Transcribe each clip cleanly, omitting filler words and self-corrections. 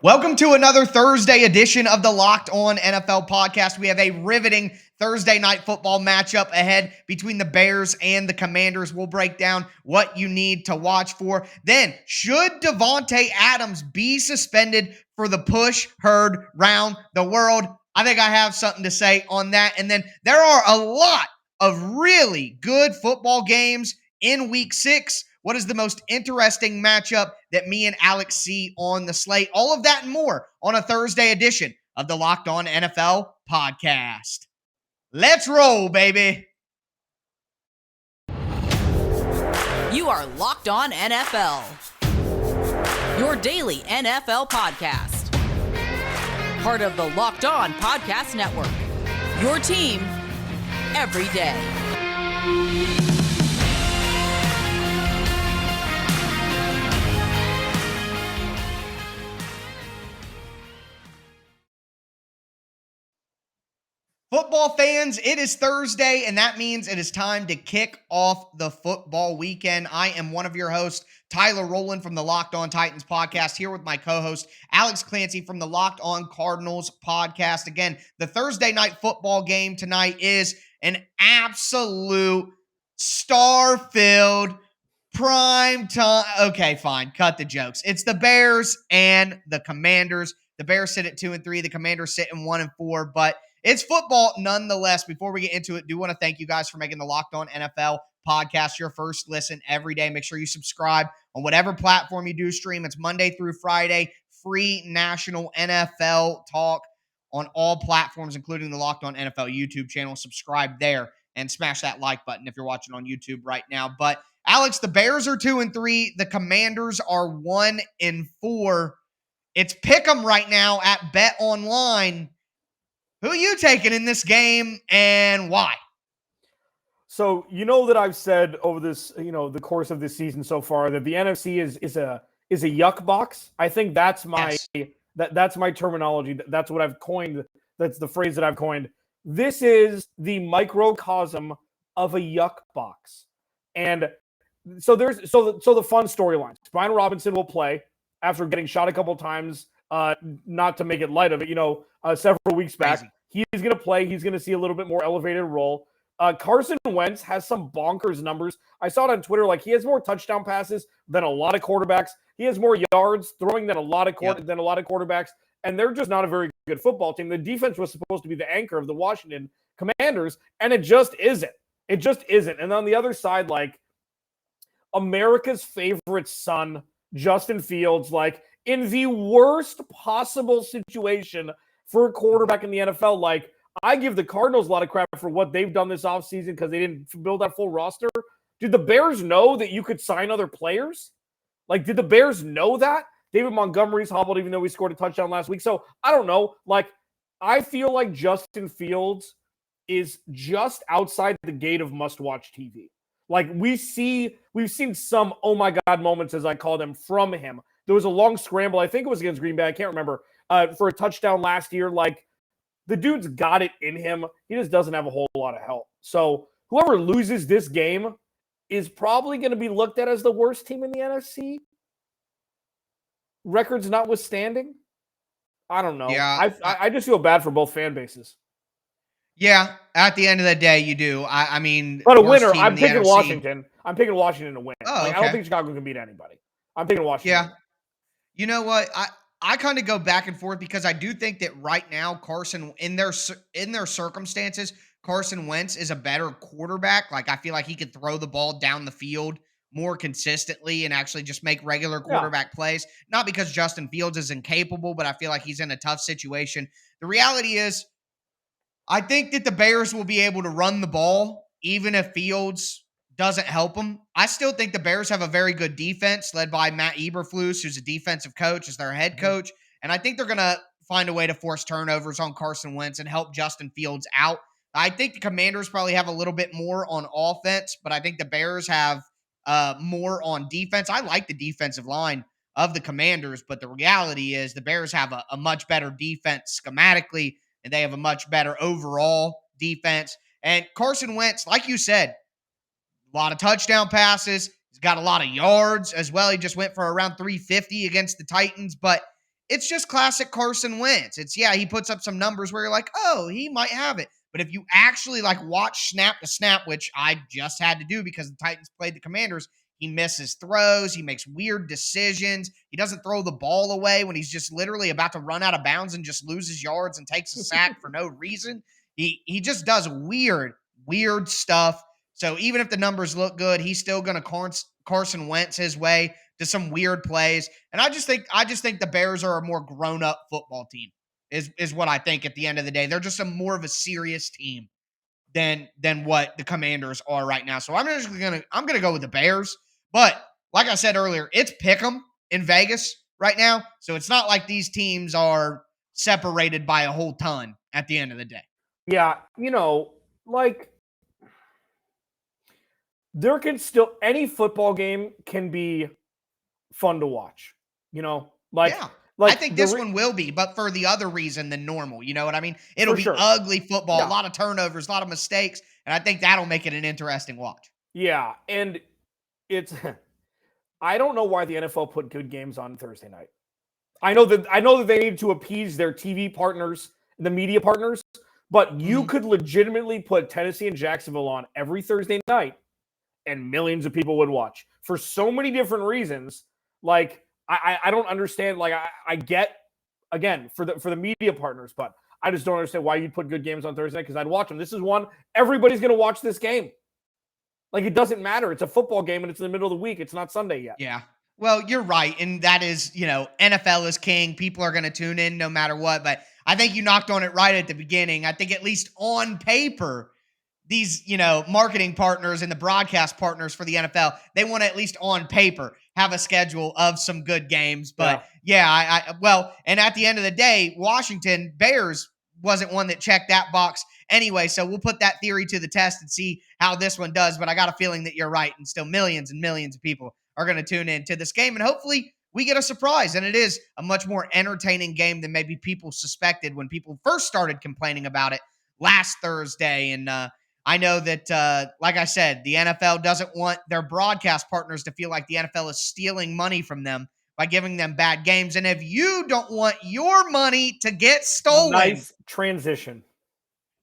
Welcome to another Thursday edition of the Locked On NFL podcast. We have a riveting Thursday night football matchup ahead between the Bears and the Commanders. We'll break down what you need to watch for. Then, should Davante Adams be suspended for the push heard round the world? I think I have something to say on that. And then there are a lot of really good football games in week 6. What is the most interesting matchup that me and Alex see on the slate? All of that and more on a Thursday edition of the Locked On NFL podcast. Let's roll, baby. You are Locked On NFL, your daily NFL podcast. Part of the Locked On Podcast Network, your team every day. Football fans, it is Thursday, and that means it is time to kick off the football weekend. I am one of your hosts, Tyler Rowland from the Locked On Titans podcast, here with my co-host, Alex Clancy from the Locked On Cardinals podcast. Again, the Thursday night football game tonight is an absolute star-filled prime time. Okay, fine. Cut the jokes. It's the Bears and the Commanders. The Bears sit at 2-3. The Commanders sit at 1-4, but it's football nonetheless. Before we get into it, do want to thank you guys for making the Locked On NFL podcast your first listen every day. Make sure you subscribe on whatever platform you do stream. It's Monday through Friday, free national NFL talk on all platforms, including the Locked On NFL YouTube channel. Subscribe there and smash that like button if you're watching on YouTube right now. But Alex, the Bears are 2-3. The Commanders are 1-4. It's pick'em right now at BetOnline. Who are you taking in this game and why? So, you know that I've said over this, the course of this season so far that the NFC is a yuck box. I think that's my that's my terminology. That's what I've coined. That's the phrase that I've coined. This is the microcosm of a yuck box. And so the fun storylines. Brian Robinson will play after getting shot a couple times, not to make it light of it, several weeks back. Crazy. He's going to play. He's going to see a little bit more elevated role. Carson Wentz has some bonkers numbers. I saw it on Twitter. Like, he has more touchdown passes than a lot of quarterbacks. He has more yards throwing than a lot of quarterbacks. And they're just not a very good football team. The defense was supposed to be the anchor of the Washington Commanders, and it just isn't. It just isn't. And on the other side, like, America's favorite son, Justin Fields, like, in the worst possible situation for a quarterback in the NFL. Like, I give the Cardinals a lot of crap for what they've done this offseason because they didn't build that full roster. Did the Bears know that you could sign other players? Like, did the Bears know that? David Montgomery's hobbled even though he scored a touchdown last week. So, I don't know. Like, I feel like Justin Fields is just outside the gate of must-watch TV. Like, we've seen some oh my God moments, as I call them, from him. There was a long scramble. I think it was against Green Bay. I can't remember. For a touchdown last year. Like, the dude's got it in him. He just doesn't have a whole lot of help. So whoever loses this game is probably going to be looked at as the worst team in the NFC. Records notwithstanding. I don't know. Yeah. I just feel bad for both fan bases. Yeah, at the end of the day, you do. I mean, but a winner, I'm picking NFC. Washington. I'm picking Washington to win. Oh, okay. I don't think Chicago can beat anybody. I'm picking Washington. Yeah. You know what? I kind of go back and forth because I do think that right now Carson, in their circumstances, Carson Wentz is a better quarterback. Like, I feel like he could throw the ball down the field more consistently and actually just make regular quarterback plays. Not because Justin Fields is incapable, but I feel like he's in a tough situation. The reality is, I think that the Bears will be able to run the ball even if Fields doesn't help them. I still think the Bears have a very good defense led by Matt Eberflus, who's a defensive coach, as their head coach. And I think they're going to find a way to force turnovers on Carson Wentz and help Justin Fields out. I think the Commanders probably have a little bit more on offense, but I think the Bears have more on defense. I like the defensive line of the Commanders, but the reality is the Bears have a much better defense schematically, and they have a much better overall defense. And Carson Wentz, like you said, a lot of touchdown passes. He's got a lot of yards as well. He just went for around 350 against the Titans. But it's just classic Carson Wentz. He puts up some numbers where you're like, oh, he might have it. But if you actually like watch snap to snap, which I just had to do because the Titans played the Commanders, he misses throws. He makes weird decisions. He doesn't throw the ball away when he's just literally about to run out of bounds and just loses yards and takes a sack for no reason. He just does weird stuff. So even if the numbers look good, he's still going to Carson Wentz his way to some weird plays. And I just think the Bears are a more grown-up football team. Is what I think at the end of the day. They're just more of a serious team than what the Commanders are right now. So I'm gonna go with the Bears. But like I said earlier, it's pick'em in Vegas right now. So it's not like these teams are separated by a whole ton at the end of the day. Yeah, like there can still any football game can be fun to watch. Yeah. I think this one will be, but for the other reason than normal. You know what I mean? It'll be ugly football, a lot of turnovers, a lot of mistakes, and I think that'll make it an interesting watch. Yeah, and it's I don't know why the NFL put good games on Thursday night. I know that they need to appease their TV partners, the media partners, but you could legitimately put Tennessee and Jacksonville on every Thursday night and millions of people would watch for so many different reasons. Like I don't understand. Like I get, again, for the media partners, but I just don't understand why you'd put good games on Thursday night, because I'd watch them. This is one everybody's going to watch this game. Like, it doesn't matter. It's a football game and it's in the middle of the week. It's not Sunday yet. Yeah. Well, you're right. And that is, NFL is king. People are going to tune in no matter what. But I think you knocked on it right at the beginning. I think at least on paper, these, marketing partners and the broadcast partners for the NFL, they want to at least on paper have a schedule of some good games. But and at the end of the day, Washington Bears wasn't one that checked that box anyway. So we'll put that theory to the test and see how this one does. But I got a feeling that you're right. And still millions and millions of people are going to tune in to this game. And hopefully we get a surprise. And it is a much more entertaining game than maybe people suspected when people first started complaining about it last Thursday. And I know that, like I said, the NFL doesn't want their broadcast partners to feel like the NFL is stealing money from them by giving them bad games. And if you don't want your money to get stolen, nice transition,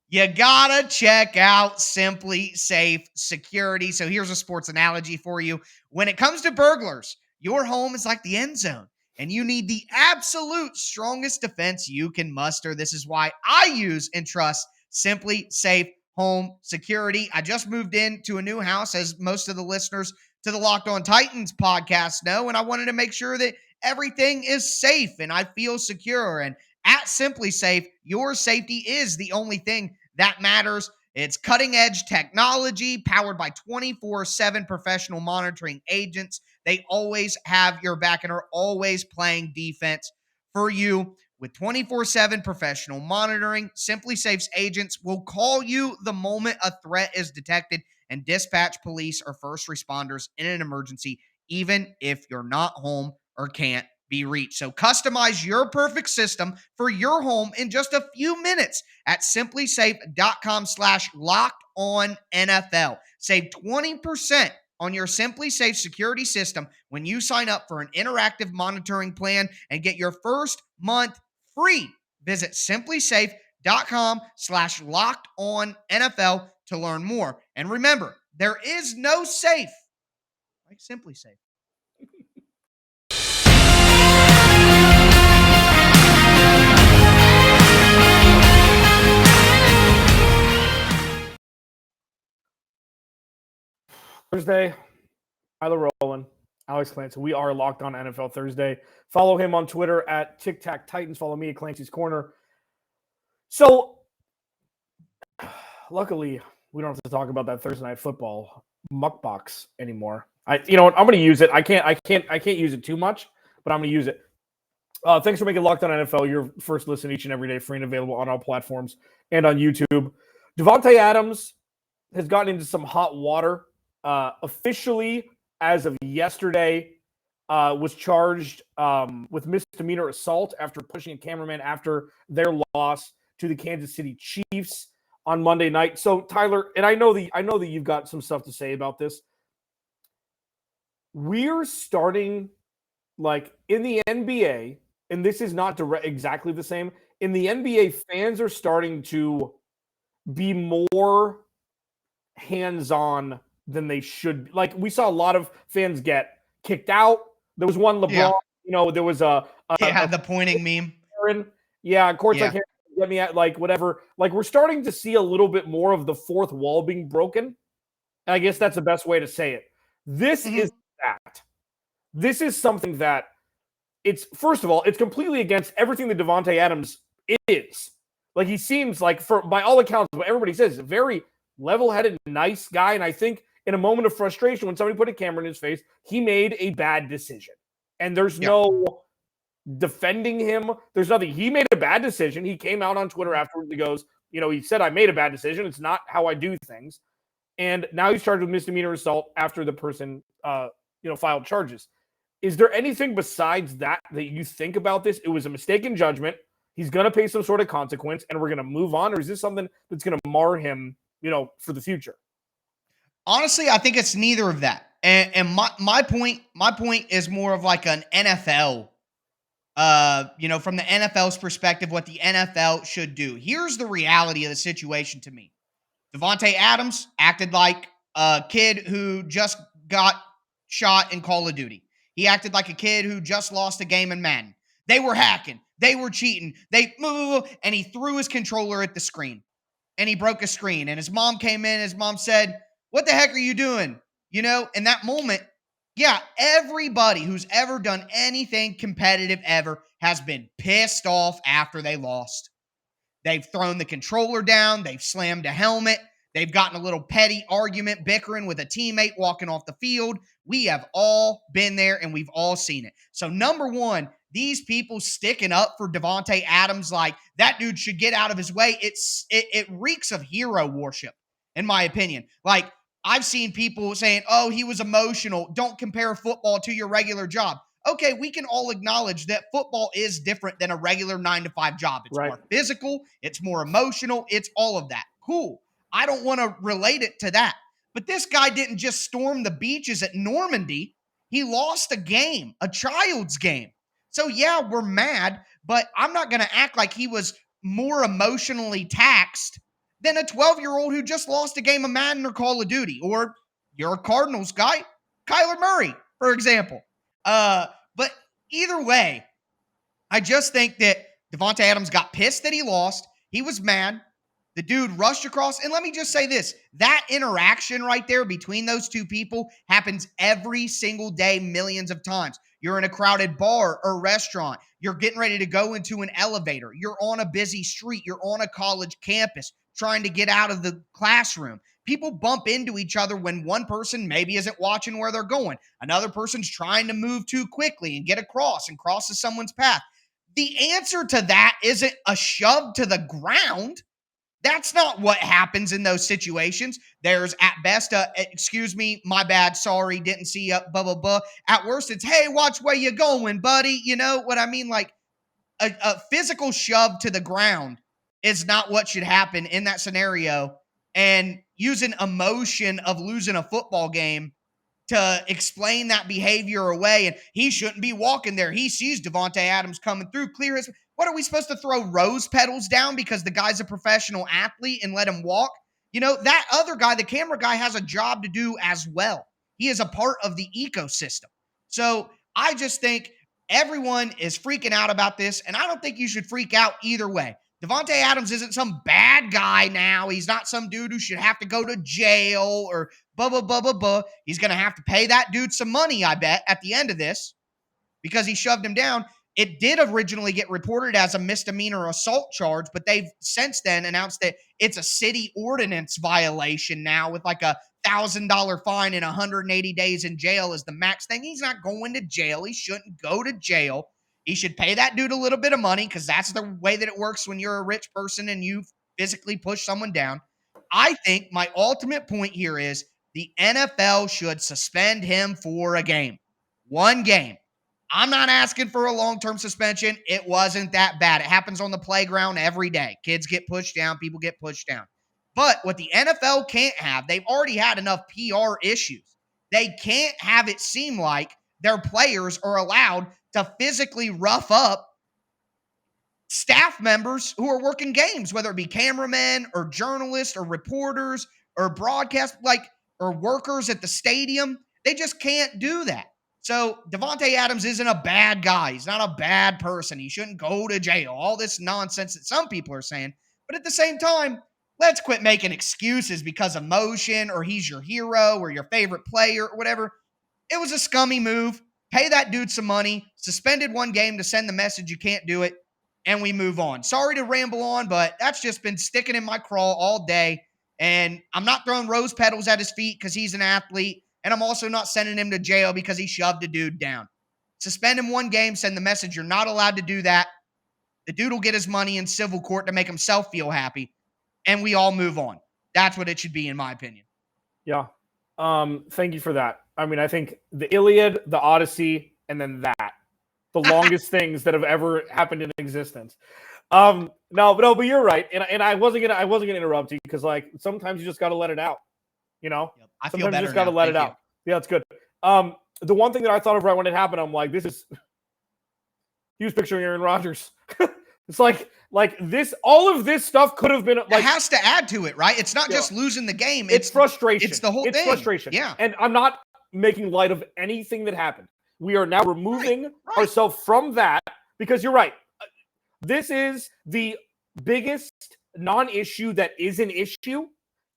you gotta check out SimpliSafe Security. So here's a sports analogy for you. When it comes to burglars, your home is like the end zone, and you need the absolute strongest defense you can muster. This is why I use and trust SimpliSafe Home Security. I just moved into a new house, as most of the listeners to the Locked On Titans podcast know, and I wanted to make sure that everything is safe and I feel secure. And at SimpliSafe, your safety is the only thing that matters. It's cutting-edge technology powered by 24/7 professional monitoring agents. They always have your back and are always playing defense for you. With 24/7 professional monitoring, SimpliSafe's agents will call you the moment a threat is detected and dispatch police or first responders in an emergency, even if you're not home or can't be reached. So customize your perfect system for your home in just a few minutes at simplisafe.com/LockedOnNFL. Save 20% on your SimpliSafe security system when you sign up for an interactive monitoring plan and get your first month free. Visit simplisafe.com/LockedOnNFL to learn more. And remember, there is no safe like SimpliSafe. Thursday, Tyler Rowland, Alex Clancy. We are Locked On NFL Thursday. Follow him on Twitter at TicTacTitans. Follow me at Clancy's Corner. So, luckily, we don't have to talk about that Thursday Night Football muck box anymore. You know what? I'm going to use it. I can't use it too much, but I'm going to use it. Thanks for making Locked On NFL your first listen each and every day, free and available on all platforms and on YouTube. Davante Adams has gotten into some hot water. Officially, as of yesterday, was charged with misdemeanor assault after pushing a cameraman after their loss to the Kansas City Chiefs on Monday night. So, Tyler, and I know that you've got some stuff to say about this. We're starting, like in the NBA and this is not exactly the same. In the NBA, fans are starting to be more hands-on than they should be. Like, we saw a lot of fans get kicked out. There was one LeBron, there was the pointing meme. Yeah, courts Yeah. like get me at like whatever. Like, we're starting to see a little bit more of the fourth wall being broken. And I guess that's the best way to say it. This is that. This is something that it's, first of all, it's completely against everything that Davante Adams is. Like, he seems like, by all accounts, what everybody says, a very level-headed, nice guy. And I think in a moment of frustration, when somebody put a camera in his face, he made a bad decision. And there's no defending him. There's nothing. He made a bad decision. He came out on Twitter afterwards. He goes, he said, I made a bad decision. It's not how I do things. And now he's charged with misdemeanor assault after the person, filed charges. Is there anything besides that you think about this? It was a mistake in judgment. He's going to pay some sort of consequence, and we're going to move on? Or is this something that's going to mar him, for the future? Honestly, I think it's neither of that. And my point is more of like an NFL, from the NFL's perspective, what the NFL should do. Here's the reality of the situation to me. Davante Adams acted like a kid who just got shot in Call of Duty. He acted like a kid who just lost a game in Madden. They were hacking. They were cheating. And he threw his controller at the screen. And he broke a screen. And his mom came in. His mom said, "What the heck are you doing?" In that moment, everybody who's ever done anything competitive ever has been pissed off after they lost. They've thrown the controller down. They've slammed a helmet. They've gotten a little petty argument, bickering with a teammate walking off the field. We have all been there, and we've all seen it. So, number one, these people sticking up for Davante Adams like that dude should get out of his way. It reeks of hero worship, in my opinion. Like, I've seen people saying, "Oh, he was emotional. Don't compare football to your regular job." Okay, we can all acknowledge that football is different than a regular 9-to-5 job. It's more physical. It's more emotional. It's all of that. Cool. I don't want to relate it to that. But this guy didn't just storm the beaches at Normandy. He lost a game, a child's game. So, we're mad, but I'm not going to act like he was more emotionally taxed than a 12-year-old who just lost a game of Madden or Call of Duty. Or you're a Cardinals guy, Kyler Murray, for example. But either way, I just think that Davante Adams got pissed that he lost. He was mad. The dude rushed across. And let me just say this. That interaction right there between those two people happens every single day, millions of times. You're in a crowded bar or restaurant. You're getting ready to go into an elevator. You're on a busy street. You're on a college campus trying to get out of the classroom. People bump into each other when one person maybe isn't watching where they're going. Another person's trying to move too quickly and get across and crosses someone's path. The answer to that isn't a shove to the ground. That's not what happens in those situations. There's at best excuse me, my bad, sorry, didn't see you, blah, blah, blah. At worst, it's, hey, watch where you're going, buddy. You know what I mean? Like a physical shove to the ground is not what should happen in that scenario. And using emotion of losing a football game to explain that behavior away, and he shouldn't be walking there. He sees Davante Adams coming through, clear as. What are we supposed to throw rose petals down because the guy's a professional athlete and let him walk? That other guy, the camera guy, has a job to do as well. He is a part of the ecosystem. So I just think everyone is freaking out about this, and I don't think you should freak out either way. Davante Adams isn't some bad guy now. He's not some dude who should have to go to jail or blah, blah, blah, blah, blah. He's going to have to pay that dude some money, I bet, at the end of this because he shoved him down. It did originally get reported as a misdemeanor assault charge, but they've since then announced that it's a city ordinance violation now with like a $1,000 fine and 180 days in jail is the max thing. He's not going to jail. He shouldn't go to jail. He should pay that dude a little bit of money because that's the way that it works when you're a rich person and you physically push someone down. I think my ultimate point here is the NFL should suspend him for a game. One game. I'm not asking for a long-term suspension. It wasn't that bad. It happens on the playground every day. Kids get pushed down. People get pushed down. But what the NFL can't have, they've already had enough PR issues. They can't have it seem like their players are allowed to physically rough up staff members who are working games, whether it be cameramen or journalists or reporters or broadcast, or workers at the stadium. They just can't do that. So Davante Adams isn't a bad guy. He's not a bad person. He shouldn't go to jail. All this nonsense that some people are saying. But at the same time, let's quit making excuses because of motion or he's your hero or your favorite player or whatever. It was a scummy move. Pay that dude some money. Suspended one game to send the message you can't do it. And we move on. Sorry to ramble on, but that's just been sticking in my craw all day. And I'm not throwing rose petals at his feet because he's an athlete. And I'm also not sending him to jail because he shoved a dude down. Suspend him one game, send the message you're not allowed to do that. The dude will get his money in civil court to make himself feel happy. And we all move on. That's what it should be, in my opinion. Yeah. Thank you for that. I mean, I think the Iliad, the Odyssey, and then that. The longest things that have ever happened in existence. No, but you're right. And I wasn't gonna interrupt you because sometimes you just gotta let it out. Yep. I feel sometimes better you just gotta now. let Thank it you. out. Yeah, that's good. The one thing that I thought of right when it happened, I'm like, he was picturing Aaron Rodgers. It's like this, all of this stuff could have been it has to add to it, right? It's not just losing the game. It's frustration. It's the whole thing. It's frustration. Yeah. And I'm not making light of anything that happened. We are now removing ourselves from that because you're right. This is the biggest non-issue that is an issue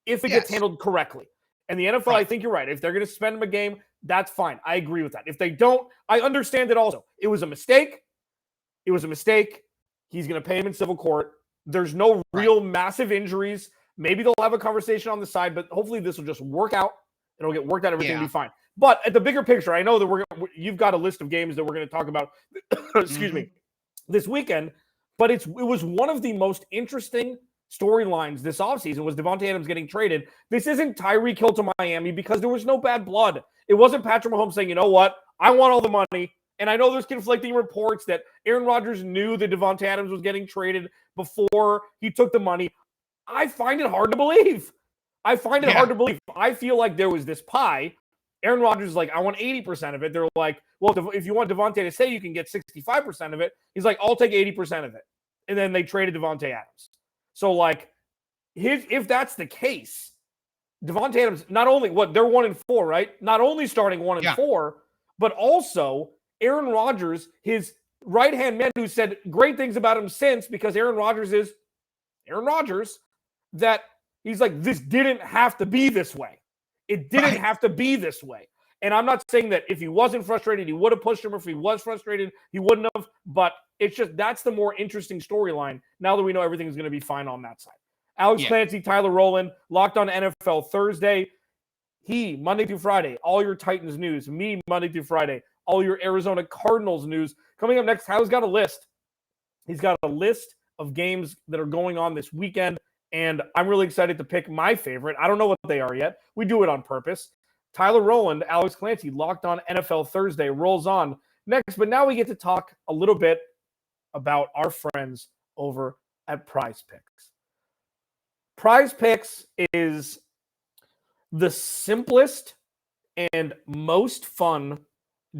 if it gets handled correctly. And the NFL, I think you're right. If they're going to suspend him a game, that's fine. I agree with that. If they don't, I understand it also. It was a mistake. He's going to pay him in civil court. There's no real massive injuries. Maybe they'll have a conversation on the side, but hopefully this will just work out. It'll get worked out. Everything will be fine. But at the bigger picture, I know that you've got a list of games that we're going to talk about, excuse me, this weekend. But it was one of the most interesting storylines this offseason was Davante Adams getting traded. This isn't Tyreek Hill to Miami because there was no bad blood. It wasn't Patrick Mahomes saying, you know what, I want all the money. And I know there's conflicting reports that Aaron Rodgers knew that Davante Adams was getting traded before he took the money. I find it hard to believe. I feel like there was this pie. Aaron Rodgers is like, I want 80% of it. They're like, well, if you want Davante to say you can get 65% of it, he's like, I'll take 80% of it. And then they traded Davante Adams. So, if that's the case, Davante Adams, not only, they're 1-4, right? Not only starting 1-4, but also Aaron Rodgers, his right-hand man who said great things about him since, because Aaron Rodgers is Aaron Rodgers, that he's like, this didn't have to be this way. It didn't have to be this way. And I'm not saying that if he wasn't frustrated, he would have pushed him, or if he was frustrated, he wouldn't have. But it's just, that's the more interesting storyline now that we know everything's going to be fine on that side. Alex Clancy, Tyler Rowland, Locked On NFL Thursday. He, Monday through Friday, all your Titans news. Me, Monday through Friday, all your Arizona Cardinals news. Coming up next, Tyler's got a list. He's got a list of games that are going on this weekend, and I'm really excited to pick my favorite. I don't know what they are yet. We do it on purpose. Tyler Rowland, Alex Clancy, Locked On NFL Thursday rolls on next. But now we get to talk a little bit about our friends over at PrizePicks. PrizePicks is the simplest and most fun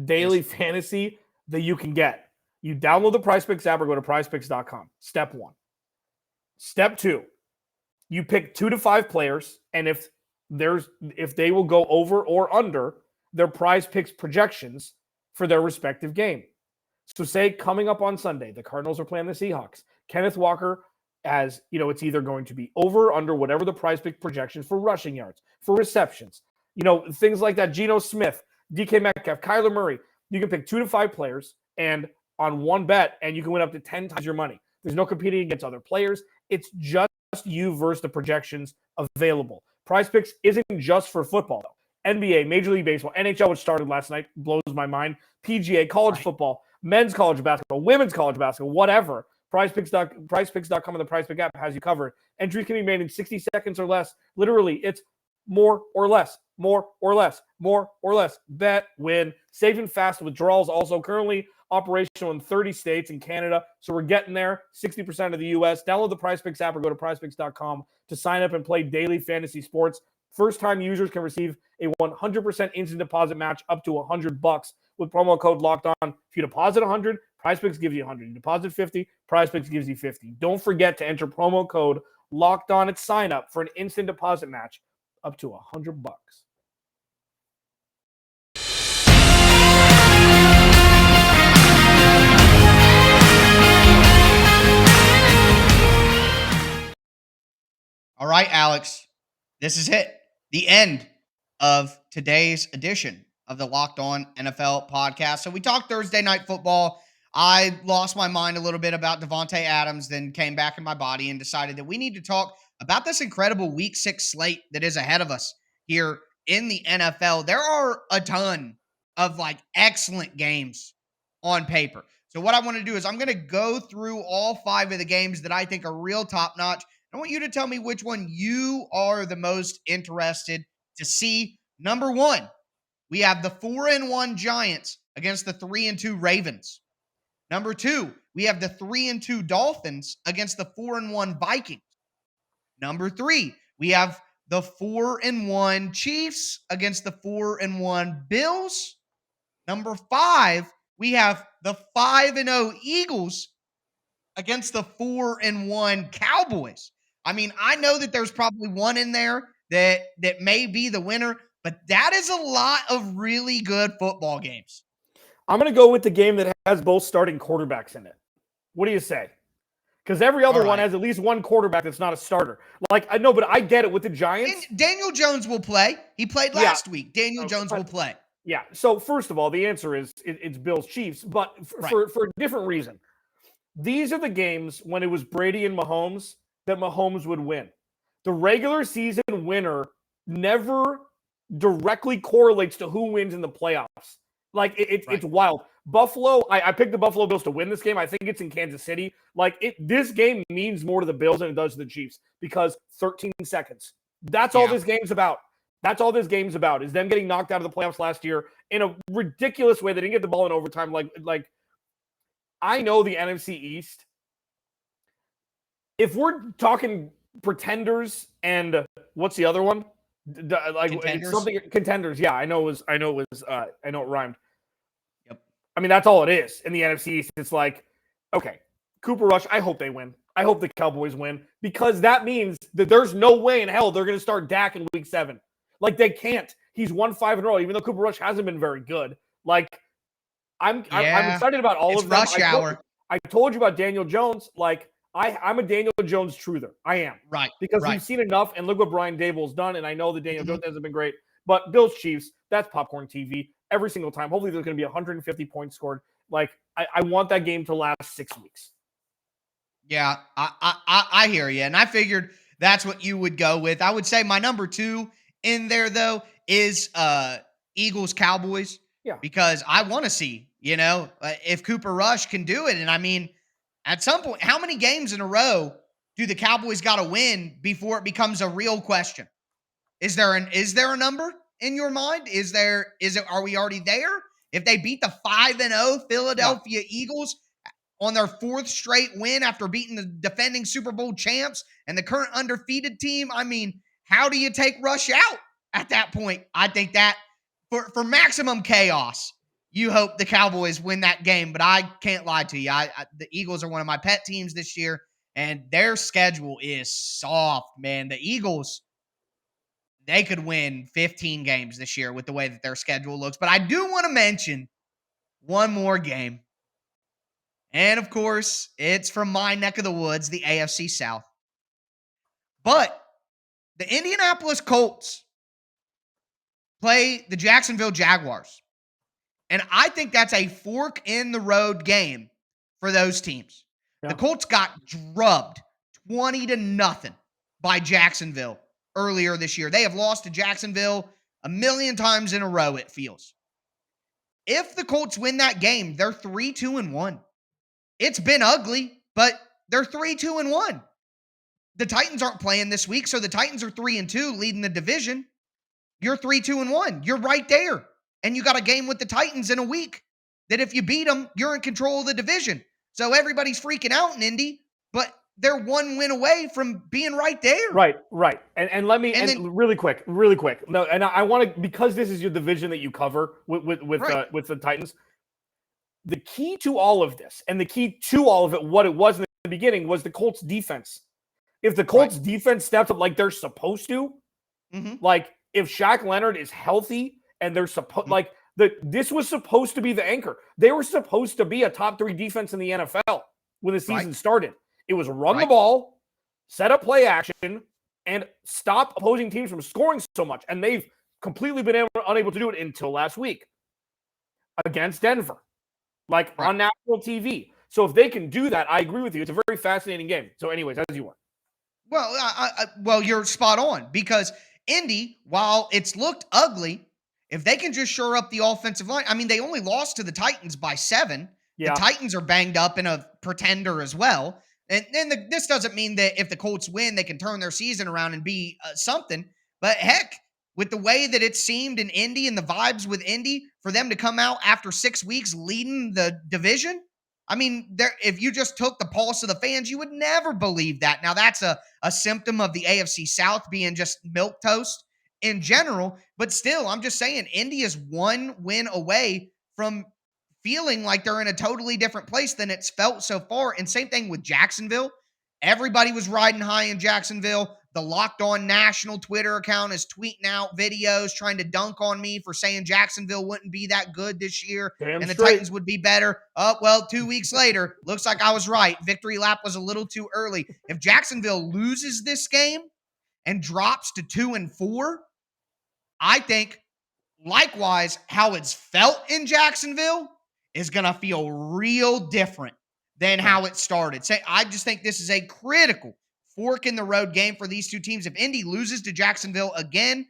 daily fantasy that you can get. You download the PrizePicks app or go to prizepicks.com. Step 1. Step 2, you pick 2 to 5 players, and if they will go over or under their PrizePicks projections for their respective game. So say coming up on Sunday, the Cardinals are playing the Seahawks. Kenneth Walker, as you know, it's either going to be over or under whatever the PrizePicks projections for rushing yards, for receptions, things like that. Geno Smith, DK Metcalf, Kyler Murray. You can pick 2 to 5 players and on one bet, and you can win up to 10 times your money. There's no competing against other players. It's just you versus the projections available. PrizePicks isn't just for football, though. NBA, Major League Baseball, NHL, which started last night, blows my mind. PGA, college football, men's college basketball, women's college basketball, whatever. PrizePicks.com and the PrizePicks app has you covered. Entries can be made in 60 seconds or less. Literally, it's more or less, more or less, more or less. Bet, win, safe and fast withdrawals. Also currently operational in 30 states and Canada. So we're getting there. 60% of the U.S. Download the PrizePicks app or go to PrizePicks.com to sign up and play daily fantasy sports. First-time users can receive a 100% instant deposit match up to $100 with promo code Locked On. If you deposit $100, PrizePicks gives you 100. You deposit 50, PrizePicks gives you 50. Don't forget to enter promo code Locked On at sign up for an instant deposit match up to $100. All right, Alex, this is it. The end of today's edition of the Locked On NFL podcast. So we talked Thursday night football. I lost my mind a little bit about Davante Adams, then came back in my body and decided that we need to talk about this incredible week 6 slate that is ahead of us here in the NFL. There are a ton of excellent games on paper. So what I want to do is I'm going to go through all 5 of the games that I think are real top notch. I want you to tell me which one you are the most interested to see. Number 1, we have the 4-1 Giants against the 3-2 Ravens. Number 2, we have the 3-2 Dolphins against the 4-1 Vikings. Number 3, we have the 4-1 Chiefs against the 4-1 Bills. Number 5, we have the 5-0 Eagles against the 4-1 Cowboys. I mean, I know that there's probably one in there that may be the winner, but that is a lot of really good football games. I'm going to go with the game that has both starting quarterbacks in it. What do you say? Because every other one has at least one quarterback that's not a starter. I know, but I get it with the Giants. Daniel Jones will play. He played last week. Daniel Jones will play. Yeah. So first of all, the answer is it's Bills Chiefs, but for a different reason. These are the games when it was Brady and Mahomes that Mahomes would win. The regular season winner never directly correlates to who wins in the playoffs. It's wild. Buffalo, I picked the Buffalo Bills to win this game. I think it's in Kansas City. This game means more to the Bills than it does to the Chiefs because 13 seconds. That's all this game's about. That's all this game's about is them getting knocked out of the playoffs last year in a ridiculous way. They didn't get the ball in overtime. I know the NFC East. If we're talking pretenders and what's the other one? Contenders. Yeah, I know it rhymed. Yep. I mean, that's all it is in the NFC East. It's okay, Cooper Rush, I hope they win. I hope the Cowboys win because that means that there's no way in hell they're going to start Dak in week 7. They can't. He's won 5 in a row, even though Cooper Rush hasn't been very good. I'm excited about all of them. Rush hour. I told you about Daniel Jones. I'm a Daniel Jones truther. I am. Right. Because we've seen enough, and look what Brian Daboll's done, and I know that Daniel Jones hasn't been great. But Bills Chiefs, that's popcorn TV every single time. Hopefully there's going to be 150 points scored. I want that game to last 6 weeks. Yeah, I hear you. And I figured that's what you would go with. I would say my number 2 in there, though, is Eagles Cowboys. Yeah. Because I want to see, if Cooper Rush can do it. And I mean, at some point, how many games in a row do the Cowboys got to win before it becomes a real question? Is there a number in your mind? Are we already there? If they beat the 5-0 Philadelphia Eagles on their 4th straight win after beating the defending Super Bowl champs and the current undefeated team, I mean, how do you take Rush out at that point? I think that for maximum chaos, you hope the Cowboys win that game, but I can't lie to you. The Eagles are one of my pet teams this year, and their schedule is soft, man. The Eagles, they could win 15 games this year with the way that their schedule looks. But I do want to mention one more game. And, of course, it's from my neck of the woods, the AFC South. But the Indianapolis Colts play the Jacksonville Jaguars. And I think that's a fork in the road game for those teams. Yeah. The Colts got drubbed 20-0 by Jacksonville earlier this year. They have lost to Jacksonville a million times in a row, it feels. If the Colts win that game, they're 3-2-1. It's been ugly, but they're 3-2-1. The Titans aren't playing this week, so the Titans are 3-2, leading the division. You're 3-2-1. You're right there. And you got a game with the Titans in a week that if you beat them, you're in control of the division. So everybody's freaking out in Indy, but they're one win away from being right there. Right. And let me really quick. No, and I want to, because this is your division that you cover with the Titans. the key to all of this, and the key to all of it, what it was in the beginning, was the Colts defense. If the Colts defense steps up like they're supposed to, like if Shaq Leonard is healthy and they're supposed, like this was supposed to be the anchor. They were supposed to be a top 3 defense in the NFL when the season started. It was run the ball, set up play action, and stop opposing teams from scoring so much. And they've completely been unable to do it until last week against Denver, on national TV. So if they can do that, I agree with you. It's a very fascinating game. So anyways, as you were. Well, you're spot on, because Indy, while it's looked ugly, if they can just shore up the offensive line, I mean, they only lost to the Titans by 7. Yeah. The Titans are banged up in a pretender as well. And this doesn't mean that if the Colts win, they can turn their season around and be something. But heck, with the way that it seemed in Indy and the vibes with Indy, for them to come out after 6 weeks leading the division, I mean, if you just took the pulse of the fans, you would never believe that. Now, that's a symptom of the AFC South being just milquetoast in general. But still, I'm just saying, Indy is 1 win away from feeling like they're in a totally different place than it's felt so far. And same thing with Jacksonville. Everybody was riding high in Jacksonville. The Locked On National Twitter account is tweeting out videos trying to dunk on me for saying Jacksonville wouldn't be that good this year and the Titans would be better. Oh, well, 2 weeks later, looks like I was right. Victory lap was a little too early. If Jacksonville loses this game and drops to 2-4, I think, likewise, how it's felt in Jacksonville is going to feel real different than how it started. I just think this is a critical fork in the road game for these two teams. If Indy loses to Jacksonville again,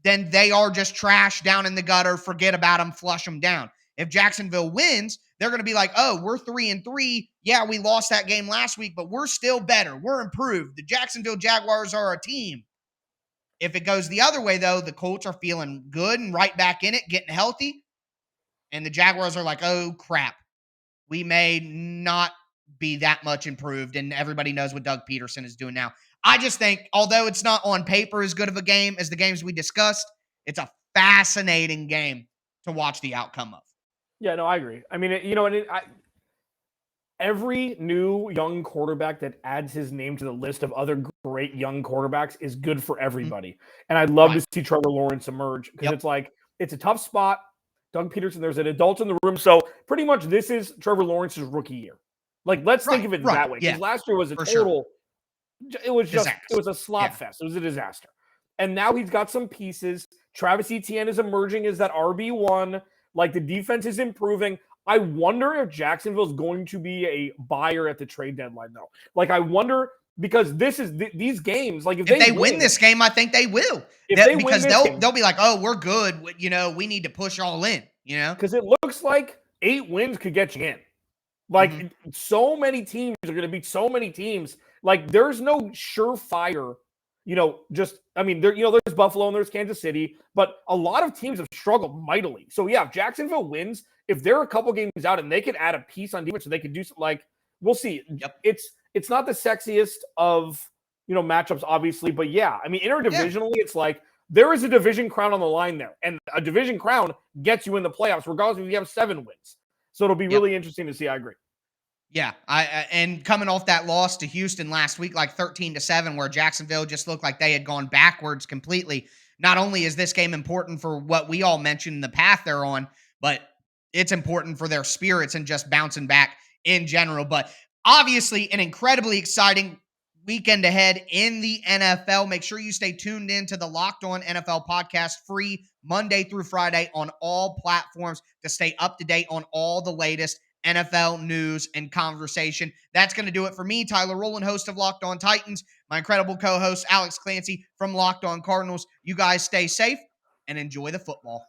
then they are just trash down in the gutter. Forget about them, flush them down. If Jacksonville wins, they're going to be like, oh, we're 3-3. Yeah, we lost that game last week, but we're still better. We're improved. The Jacksonville Jaguars are a team. If it goes the other way, though, the Colts are feeling good and right back in it, getting healthy. And the Jaguars are like, oh, crap. We may not be that much improved, and everybody knows what Doug Peterson is doing now. I just think, although it's not on paper as good of a game as the games we discussed, it's a fascinating game to watch the outcome of. Yeah, no, I agree. I mean, every new young quarterback that adds his name to the list of other great young quarterbacks is good for everybody. And I'd love to see Trevor Lawrence emerge, because it's like, it's a tough spot. Doug Peterson, there's an adult in the room. So pretty much this is Trevor Lawrence's rookie year. Like, let's think of it that way. Because last year was a total, it was just, disaster. It was a slop fest. It was a disaster. And now he's got some pieces. Travis Etienne is emerging as that RB1. Like, the defense is improving. I wonder if Jacksonville is going to be a buyer at the trade deadline, though. Like, I wonder, because this is these games. Like, if they win this game, I think they will. Because they'll be like, oh, we're good. You know, we need to push all in. You know, because it looks like 8 wins could get you in. Like, so many teams are going to beat so many teams. Like, there's no surefire. There's Buffalo and there's Kansas City, but a lot of teams have struggled mightily. So yeah, if Jacksonville wins, if they're a couple games out and they could add a piece on defense, so they could do something, like, we'll see. Yep. It's not the sexiest of, matchups, obviously, but yeah, I mean, interdivisionally, it's like there is a division crown on the line there, and a division crown gets you in the playoffs, regardless if you have 7 wins. So it'll be really interesting to see. I agree. Yeah, and coming off that loss to Houston last week, like 13-7, where Jacksonville just looked like they had gone backwards completely. Not only is this game important for what we all mentioned, the path they're on, but it's important for their spirits and just bouncing back in general. But obviously, an incredibly exciting weekend ahead in the NFL. Make sure you stay tuned in to the Locked On NFL podcast, free Monday through Friday on all platforms, to stay up to date on all the latest NFL news and conversation. That's going to do it for me, Tyler Rowland, host of Locked On Titans, my incredible co-host Alex Clancy from Locked On Cardinals. You guys stay safe and enjoy the football.